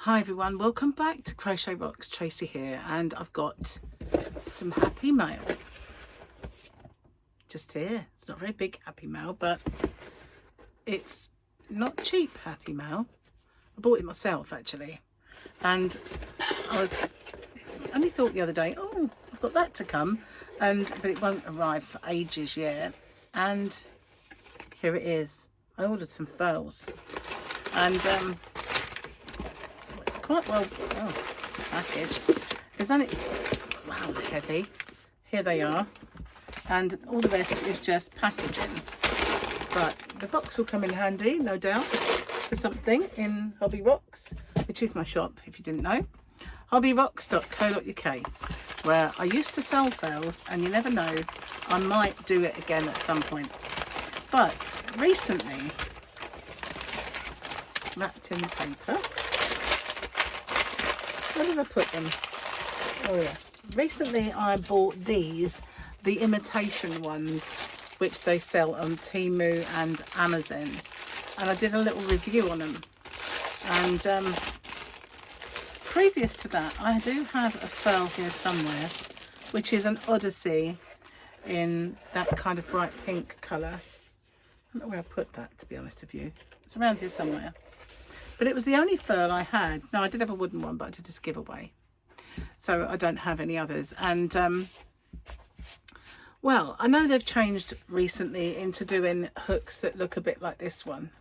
Hi everyone, welcome back to Crochet Rocks. Tracy here, and I've got some happy mail just here. It's not very big happy mail, but it's not cheap happy mail. I bought it myself actually, and I only thought the other day, oh, I've got that to come, but it won't arrive for ages yet. And here it is. I ordered some furls, and quite well packaged. There's only, wow, they're heavy. Here they are, and all the rest is just packaging. But the box will come in handy, no doubt, for something in Hobby Rocks, which is my shop, if you didn't know. hobbyrocks.co.uk, where I used to sell furls, and you never know, I might do it again at some point. But recently, wrapped in paper. Where did I put them? Oh yeah. Recently I bought these, the imitation ones, which they sell on Temu and Amazon. And I did a little review on them. And previous to that, I do have a furl here somewhere, which is an Odyssey in that kind of bright pink colour. I don't know where I put that, to be honest with you. It's around here somewhere. But it was the only furl I had. No, I did have a wooden one, but I did just give away. So I don't have any others. And, well, I know they've changed recently into doing hooks that look a bit like this one.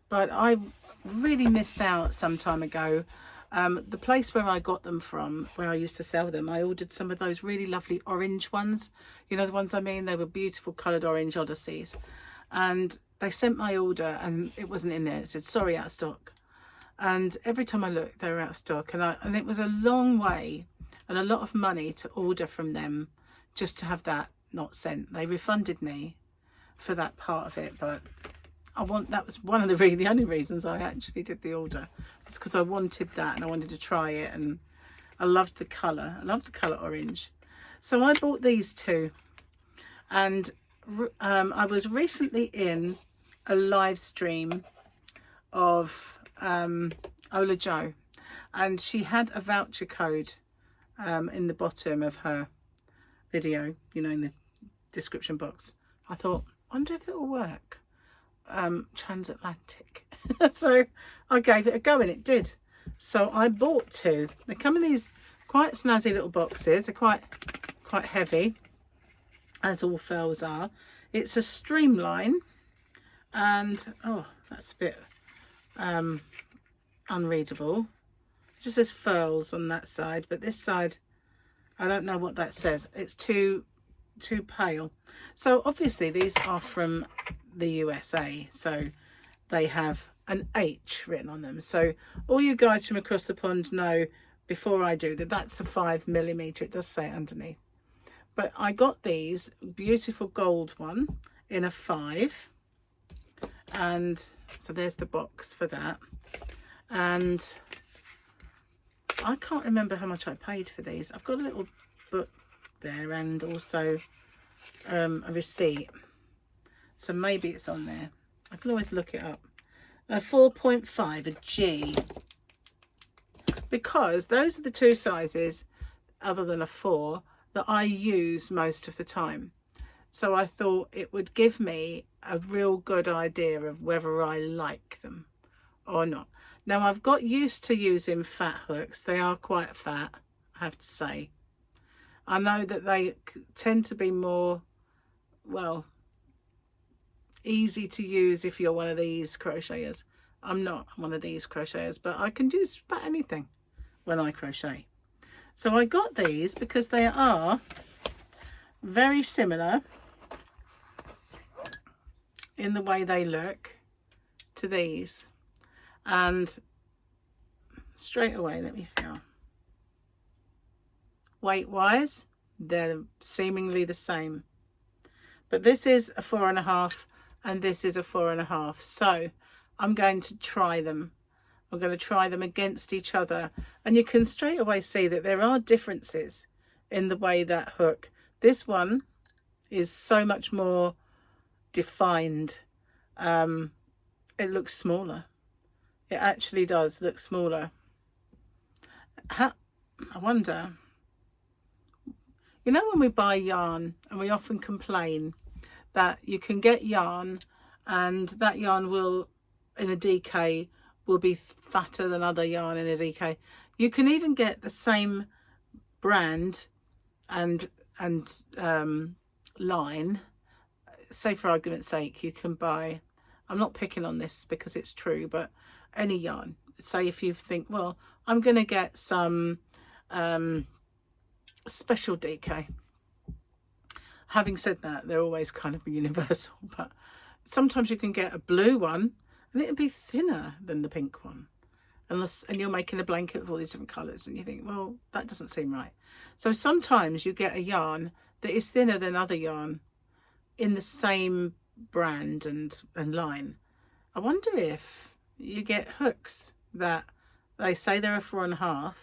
But I really missed out some time ago. The place where I got them from, where I used to sell them, I ordered some of those really lovely orange ones. You know the ones I mean? They were beautiful coloured orange Odysseys. And they sent my order and it wasn't in there. It said, sorry, out of stock. And every time I looked, they were out of stock, and it was a long way and a lot of money to order from them just to have that not sent. They refunded me for that part of it, but that was one of the only reasons I actually did the order, was because I wanted that and I wanted to try it, and I loved the colour. I love the colour orange. So I bought these two, and I was recently in a live stream of Ola Jo, and she had a voucher code in the bottom of her video, you know, in the description box. I thought, wonder if it will work. Transatlantic. So I gave it a go and it did. So I bought two. They come in these quite snazzy little boxes. They're quite heavy, as all furls are. It's a streamline, and oh, that's a bit unreadable. It just says furls on that side, but this side I don't know what that says. It's too pale. So obviously these are from the USA, so they have an H written on them. So all you guys from across the pond know, before I do, that that's a 5mm. It does say underneath. But I got these beautiful gold one in a 5, and so there's the box for that. And I can't remember how much I paid for these. I've got a little book there, and also a receipt, so maybe it's on there. I can always look it up. A 4.5, a G, because those are the two sizes other than a 4 that I use most of the time. So I thought it would give me a real good idea of whether I like them or not. Now, I've got used to using fat hooks. They are quite fat, I have to say. I know that they tend to be more, well, easy to use if you're one of these crocheters. I'm not one of these crocheters, but I can use about anything when I crochet. So I got these because they are very similar in the way they look to these. And straight away, let me feel. Weight wise, they're seemingly the same. But this is a 4.5 and this is a 4.5. So I'm going to try them. I'm going to try them against each other. And you can straight away see that there are differences in the way that hook. This one is so much more defined. It looks smaller. It actually does look smaller. I wonder, you know, when we buy yarn and we often complain that you can get yarn and that yarn will, in a DK, will be fatter than other yarn in a DK. You can even get the same brand and line. Say for argument's sake, you can buy, I'm not picking on this because it's true, but any yarn. Say if you think, well, I'm going to get some special DK. Having said that, they're always kind of universal, but sometimes you can get a blue one and it'll be thinner than the pink one. And you're making a blanket with all these different colours and you think, well, that doesn't seem right. So sometimes you get a yarn that is thinner than other yarn in the same brand and line. I wonder if you get hooks that they say they're a 4.5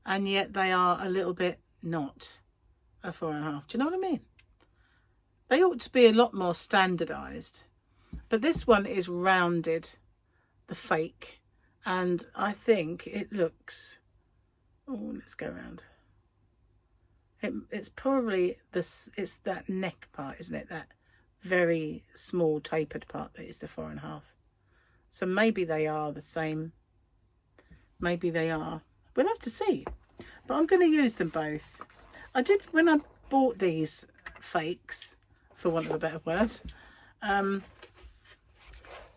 and yet they are a little bit not a 4.5. Do you know what I mean? They ought to be a lot more standardized, but this one is rounded, the fake, and I think it looks, oh, let's go around. It's probably this, it's that neck part, isn't it? That very small tapered part that is the 4.5. So maybe they are the same. Maybe they are. We'll have to see. But I'm going to use them both. I did, when I bought these fakes, for want of a better word,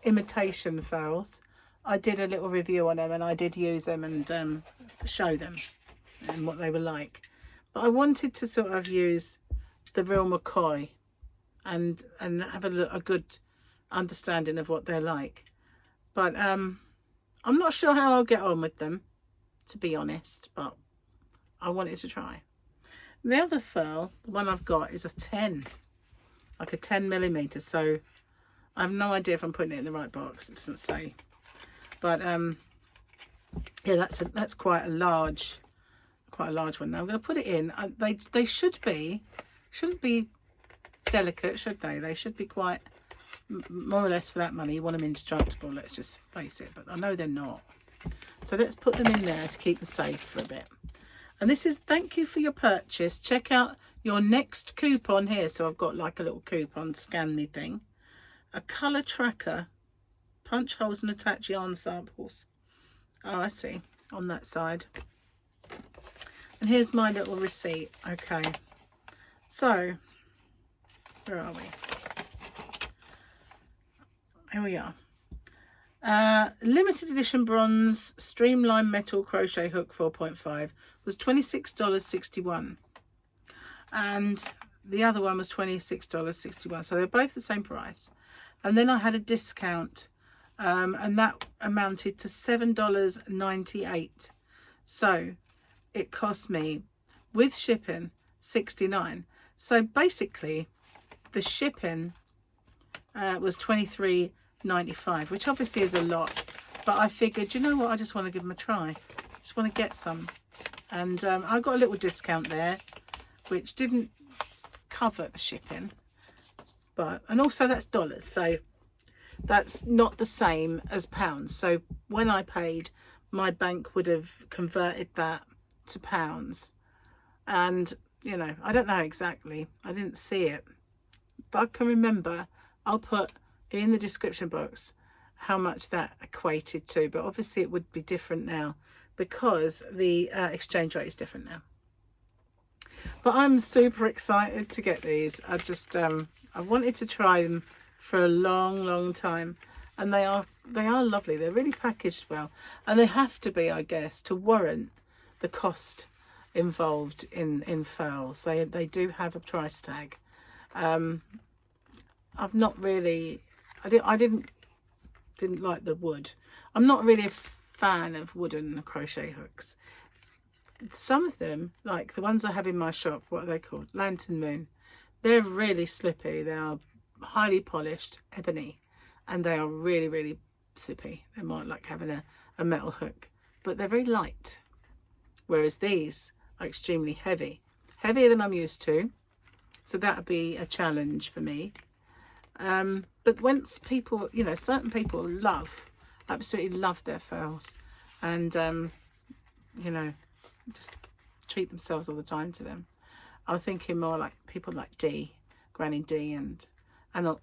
imitation furls, I did a little review on them and I did use them and show them and what they were like. But I wanted to sort of use the real McCoy and have a good understanding of what they're like. But I'm not sure how I'll get on with them, to be honest, but I wanted to try. The other furl, the one I've got, is a 10, like a 10mm. So I have no idea if I'm putting it in the right box. It doesn't say. But yeah, that's quite a large one. Now I'm going to put it in. They shouldn't be delicate, should they? They should be quite, more or less for that money. You want them indestructible, let's just face it. But I know they're not. So let's put them in there to keep them safe for a bit. And this is thank you for your purchase. Check out your next coupon here. So I've got like a little coupon scan me thing. A colour tracker. Punch holes and attach yarn samples. Oh, I see. On that side. And here's my little receipt. Okay. So, where are we? Here we are. Limited edition bronze streamline metal crochet hook 4.5 was $26.61. And the other one was $26.61. So they're both the same price. And then I had a discount. And that amounted to $7.98. So it cost me, with shipping, $69. So basically the shipping was $23.95, which obviously is a lot, but I figured, you know what, I just want to give them a try. I just want to get some. And I got a little discount there, which didn't cover the shipping, and also that's dollars, so that's not the same as pounds. So when I paid, my bank would have converted that to pounds. And, you know, I don't know exactly. I didn't see it. But I can remember, I'll put in the description box how much that equated to. But obviously it would be different now because the exchange rate is different now. But I'm super excited to get these. I just, I wanted to try them for a long time, and they are lovely. They're really packaged well, and they have to be, I guess, to warrant the cost involved in furls. They do have a price tag. I've not really, I didn't like the wood. I'm not really a fan of wooden crochet hooks. Some of them, like the ones I have in my shop, what are they called? Lantern Moon. They're really slippy. They are highly polished ebony, and they are really slippy. They might like having a metal hook, but they're very light, whereas these are extremely heavy, heavier than I'm used to, so that would be a challenge for me. But once people, you know, certain people absolutely love their furls, and you know, just treat themselves all the time to them. I'm thinking more like people like Dee, Granny D, and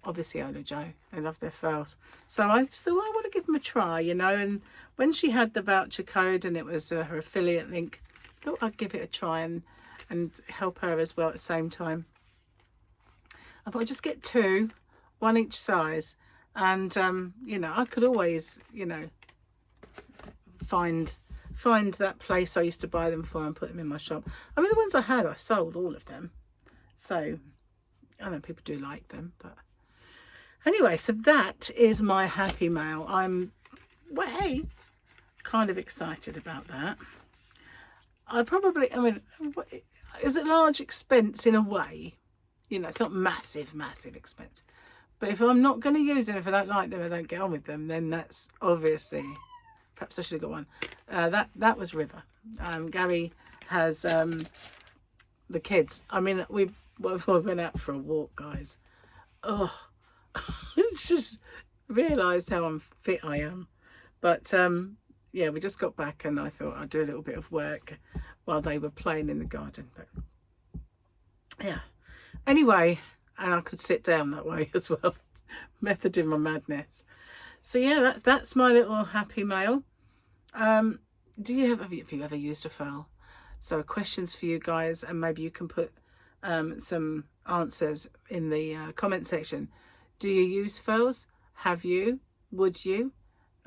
obviously Ola Joe. They love their furls. So I just thought, well, I want to give them a try, you know. And when she had the voucher code and it was her affiliate link, I thought I'd give it a try and help her as well at the same time. I thought I'd just get 2, 1 each size. And, you know, I could always, you know, find that place I used to buy them for and put them in my shop. I mean, the ones I had, I sold all of them. So I know people do like them, but anyway, so that is my happy mail. I'm way kind of excited about that. I mean, is it large expense in a way? You know, it's not massive expense. But if I'm not going to use them, if I don't like them, I don't get on with them, then that's obviously, perhaps I should have got one. That was River. Gary has the kids. I mean, we went out for a walk, guys. Oh, it's just realised how unfit I am. But yeah, we just got back and I thought I'd do a little bit of work while they were playing in the garden. But yeah, anyway, and I could sit down that way as well. Method in my madness. So yeah, that's my little happy mail. Have you ever used a furl? So questions for you guys, and maybe you can put some answers in the comment section. Do you use furls? Have you? Would you?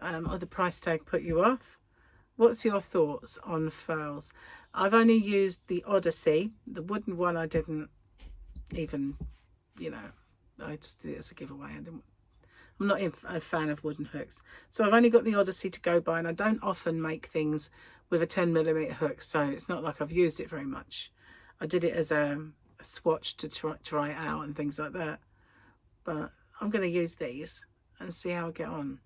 Or the price tag put you off? What's your thoughts on furls? I've only used the Odyssey. The wooden one I didn't even, you know, I just did it as a giveaway. I'm not a fan of wooden hooks. So I've only got the Odyssey to go by, and I don't often make things with a 10mm hook, so it's not like I've used it very much. I did it as a swatch to try it out and things like that. But I'm going to use these and see how I get on.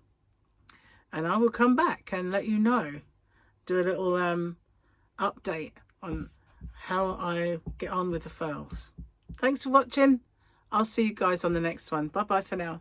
And I will come back and let you know. Do a little update on how I get on with the furls. Thanks for watching. I'll see you guys on the next one. Bye bye for now.